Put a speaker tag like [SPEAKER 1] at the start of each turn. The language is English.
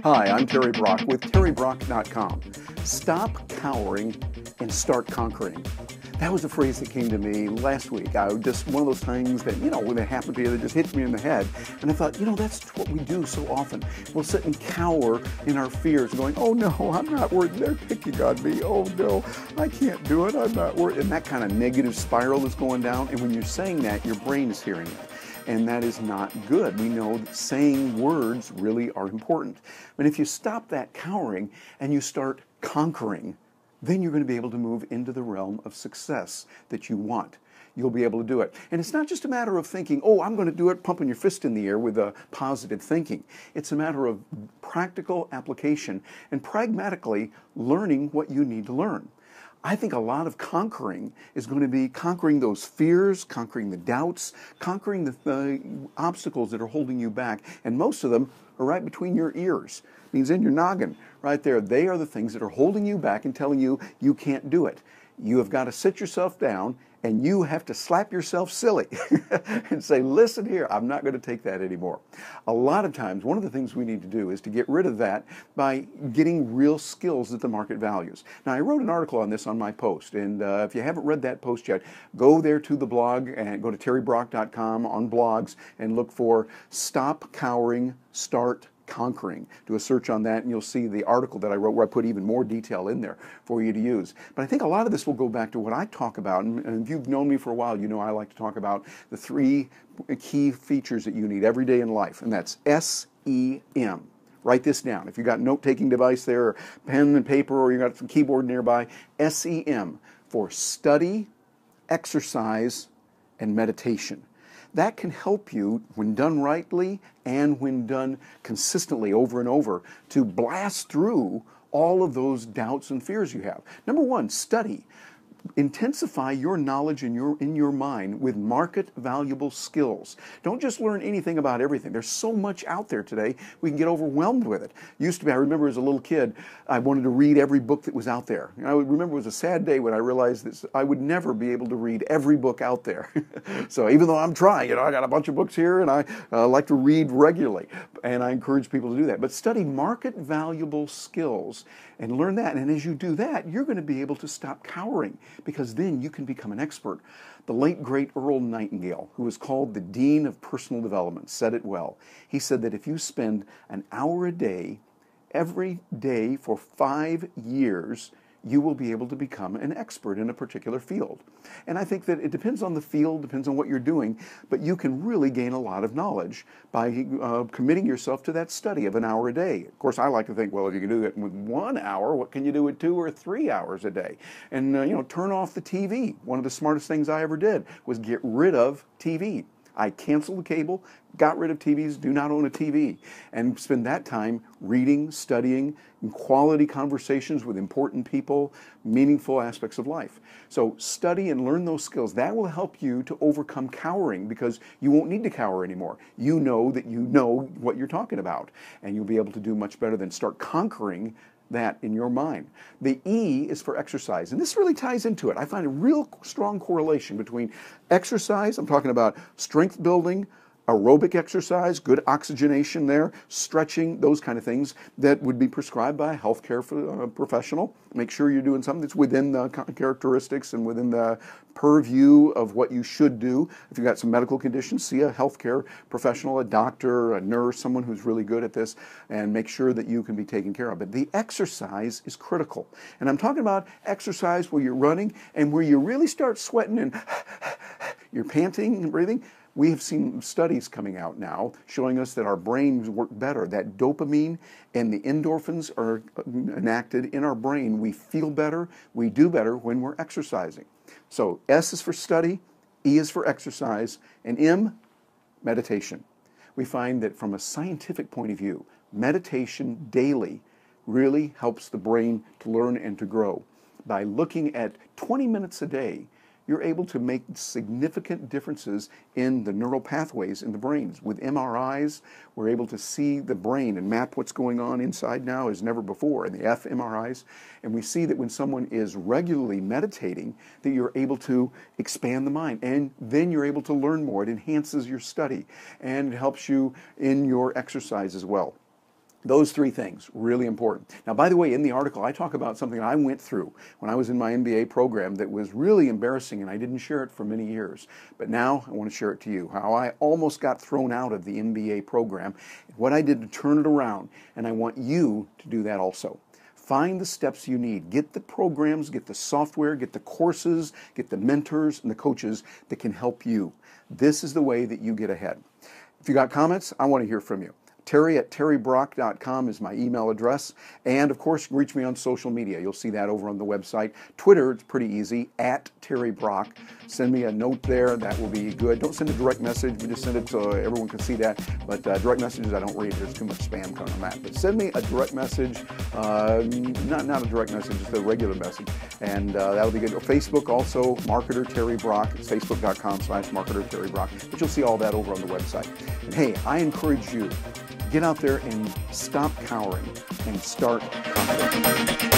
[SPEAKER 1] Hi, I'm Terry Brock with terrybrock.com. Stop cowering and start conquering. That was a phrase that came to me last week. I just one of those things that, when it happened to you, that just hit me in the head. And I thought, that's what we do so often. We'll sit and cower in our fears, going, oh no, I'm not worried. They're picking on me. Oh no, I can't do it. I'm not worried. And that kind of negative spiral is going down. And when you're saying that, your brain is hearing it. And that is not good. We know that saying words really are important. But if you stop that cowering and you start conquering, then you're going to be able to move into the realm of success that you want. You'll be able to do it. And it's not just a matter of thinking, oh, I'm going to do it, pumping your fist in the air with a positive thinking. It's a matter of practical application and pragmatically learning what you need to learn. I think a lot of conquering is going to be conquering those fears, conquering the doubts, conquering the obstacles that are holding you back. And most of them are right between your ears. It means in your noggin, right there. They are the things that are holding you back and telling you you can't do it. You have got to sit yourself down and you have to slap yourself silly and say, listen here, I'm not going to take that anymore. A lot of times, one of the things we need to do is to get rid of that by getting real skills that the market values. Now, I wrote an article on this on my post, and if you haven't read that post yet, go there to the blog and go to terrybrock.com on blogs and look for Stop Cowering, Start Conquering. Do a search on that and you'll see the article that I wrote where I put even more detail in there for you to use. But I think a lot of this will go back to what I talk about, and if you've known me for a while, you know I like to talk about the three key features that you need every day in life, and that's SEM. Write this down. If you've got a note-taking device there, or pen and paper, or you've got some keyboard nearby, SEM for study, exercise, and meditation. That can help you, when done rightly and when done consistently over and over, to blast through all of those doubts and fears you have. Number one, study. Intensify your knowledge in your mind with market valuable skills. Don't just learn anything about everything. There's so much out there today, we can get overwhelmed with it. Used to be, I remember as a little kid, I wanted to read every book that was out there. And I would remember it was a sad day when I realized that I would never be able to read every book out there. So even though I'm trying, I got a bunch of books here and I like to read regularly. And I encourage people to do that. But study market valuable skills and learn that. And as you do that, you're going to be able to stop cowering, because then you can become an expert. The late, great Earl Nightingale, who was called the Dean of Personal Development, said it well. He said that if you spend an hour a day, every day for 5 years, you will be able to become an expert in a particular field. And I think that it depends on the field, depends on what you're doing, but you can really gain a lot of knowledge by committing yourself to that study of an hour a day. Of course, I like to think, well, if you can do it with 1 hour, what can you do with 2 or 3 hours a day? And, turn off the TV. One of the smartest things I ever did was get rid of TV. I canceled the cable, got rid of TVs, do not own a TV, and spend that time reading, studying, quality conversations with important people, meaningful aspects of life. So study and learn those skills. That will help you to overcome cowering, because you won't need to cower anymore. You know that you know what you're talking about, and you'll be able to do much better than start conquering that in your mind. The E is for exercise, and this really ties into it. I find a real strong correlation between exercise, I'm talking about strength building, aerobic exercise, good oxygenation there, stretching, those kind of things that would be prescribed by a healthcare professional. Make sure you're doing something that's within the characteristics and within the purview of what you should do. If you've got some medical conditions, see a healthcare professional, a doctor, a nurse, someone who's really good at this, and make sure that you can be taken care of. But the exercise is critical. And I'm talking about exercise where you're running and where you really start sweating and you're panting and breathing. We have seen studies coming out now showing us that our brains work better. That dopamine and the endorphins are enacted in our brain. We feel better, we do better when we're exercising. So S is for study, E is for exercise, and M, meditation. We find that from a scientific point of view, meditation daily really helps the brain to learn and to grow. By looking at 20 minutes a day, you're able to make significant differences in the neural pathways in the brains. With MRIs, we're able to see the brain and map what's going on inside now as never before in the fMRIs. And we see that when someone is regularly meditating, that you're able to expand the mind. And then you're able to learn more. It enhances your study and it helps you in your exercise as well. Those three things, really important. Now, by the way, in the article, I talk about something I went through when I was in my MBA program that was really embarrassing, and I didn't share it for many years. But now I want to share it to you, how I almost got thrown out of the MBA program, what I did to turn it around, and I want you to do that also. Find the steps you need. Get the programs, get the software, get the courses, get the mentors and the coaches that can help you. This is the way that you get ahead. If you got comments, I want to hear from you. Terry@terrybrock.com is my email address. And of course, reach me on social media. You'll see that over on the website. Twitter, it's pretty easy, @TerryBrock. Send me a note there. That will be good. Don't send a direct message. We just send it so everyone can see that. But direct messages, I don't read. There's too much spam coming on that. But send me a direct message. Not a direct message, just a regular message. And that'll be good. Facebook also, Marketer Terry Brock. It's facebook.com/Marketer Terry Brock. But you'll see all that over on the website. And hey, I encourage you, get out there and stop cowering and start conquering.